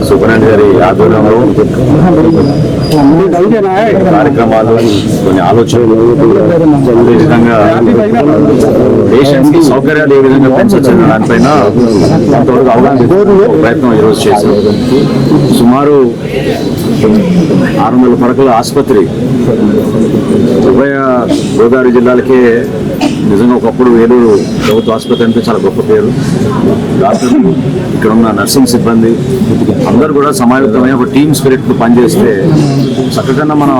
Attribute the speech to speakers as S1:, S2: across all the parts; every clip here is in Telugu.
S1: సూపరింటెండెంట్ గారి ఆధ్వర్యంలో కార్యక్రమాలు, కొన్ని ఆలోచనలు, అదేవిధంగా పేషెంట్స్ కి సౌకర్యాలు ఏ విధంగా పెంచొచ్చు దానిపైన కొంతవరకు అవగాహన ప్రయత్నం ఈరోజు చేశాం. సుమారు 600 పడకల ఆసుపత్రి ఉభయ గోదావరి జిల్లాలకే నిజంగా ఒకప్పుడు ఏలూరు ప్రభుత్వ ఆసుపత్రి అంటే చాలా గొప్ప పేరు. డాక్టర్లు, ఇక్కడ ఉన్న నర్సింగ్ సిబ్బంది అందరూ కూడా సమాయత్తమైన ఒక టీమ్ స్పిరిట్ పనిచేస్తే చక్కగా మనం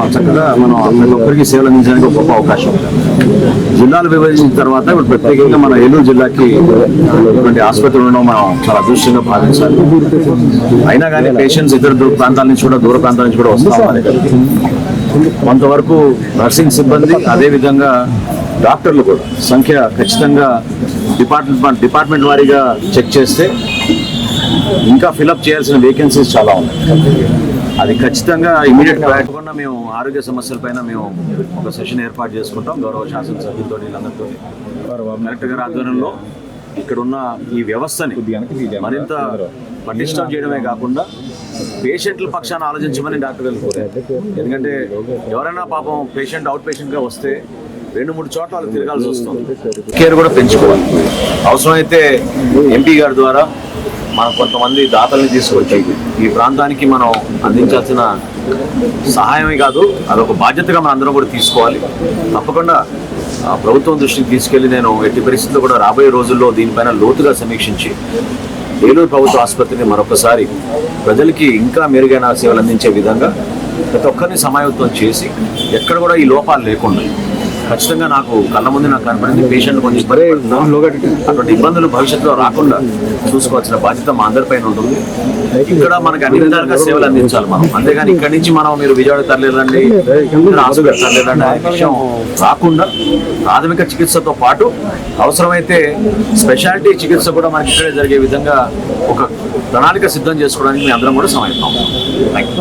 S1: ప్రతి ఒక్కరికి సేవలు అందించడానికి ఒక గొప్ప అవకాశం. జిల్లాలు విభజించిన తర్వాత ఇప్పుడు ప్రత్యేకంగా మన ఏలూరు జిల్లాకి ఇటువంటి ఆసుపత్రులు ఉండడం మనం చాలా అదృష్టంగా భావించాలి. అయినా కానీ పేషెంట్స్ ఇతర ప్రాంతాల నుంచి కూడా, దూర ప్రాంతాల నుంచి కూడా వస్తాం. కొంతవరకు నర్సింగ్ సిబ్బంది, అదేవిధంగా డాక్టర్లు కూడా సంఖ్య ఖచ్చితంగా డిపార్ట్మెంట్ వారీగా చెక్ చేస్తే ఇంకా ఫిలప్ చేయాల్సిన వేకెన్సీస్ చాలా ఉన్నాయి. అది ఖచ్చితంగా ఇమీడియట్ కాకుండా మేము ఆరోగ్య సమస్యలపైన మేము ఒక సెషన్ ఏర్పాటు చేసుకుంటాం. గౌరవ శాసనసభ్యులతో, వీళ్ళందరితో, కలెక్టర్ గారి ఆధ్వర్యంలో ఇక్కడున్న ఈ వ్యవస్థని మరింత పటిష్టం చేయడమే కాకుండా పేషెంట్ల పక్షాన ఆలోచించమని డాక్టర్ గారు కోరారు. ఎందుకంటే ఎవరైనా పాపం పేషెంట్ అవుట్ పేషెంట్గా వస్తే 2-3 చోట్ల వాళ్ళు తిరగాల్సి వస్తుంది. కేర్ కూడా పెంచుకోవాలి. అవసరమైతే ఎంపీ గారి ద్వారా మనం కొంతమంది దాతల్ని తీసుకొచ్చి ఈ ప్రాంతానికి మనం అందించాల్సిన సహాయమే కాదు, అదొక బాధ్యతగా మనం అందరం కూడా తీసుకోవాలి. తప్పకుండా ప్రభుత్వం దృష్టికి తీసుకెళ్లి నేను ఎట్టి పరిస్థితుల్లో కూడా రాబోయే రోజుల్లో దీనిపైన లోతుగా సమీక్షించి ఏలూరు ప్రభుత్వ ఆసుపత్రిని మరొకసారి ప్రజలకి ఇంకా మెరుగైన సేవలు అందించే విధంగా ప్రతి ఒక్కరిని సమాయత్తం చేసి ఎక్కడ కూడా ఈ లోపాలు లేకుండా ఖచ్చితంగా నాకు కళ్ళ ముందు నాకు కనపడింది. పేషెంట్ కొంచెం అటువంటి ఇబ్బందులు భవిష్యత్తులో రాకుండా చూసుకోవాల్సిన బాధ్యత మా అందరిపైన ఉంటుంది. ఇక్కడ మనకి అన్ని విధాలుగా సేవలు అందించాలి మనం. అంతేగాని ఇక్కడి నుంచి మనం మీరు విజయవాడ తరలేదండి, హాస్పిటల్ తరలేదండి అనే విషయం రాకుండా ప్రాథమిక చికిత్సతో పాటు అవసరమైతే స్పెషాలిటీ చికిత్స కూడా మనకి ఇక్కడే జరిగే విధంగా ఒక ప్రణాళిక సిద్ధం చేసుకోవడానికి మీ అందరం కూడా సమయం.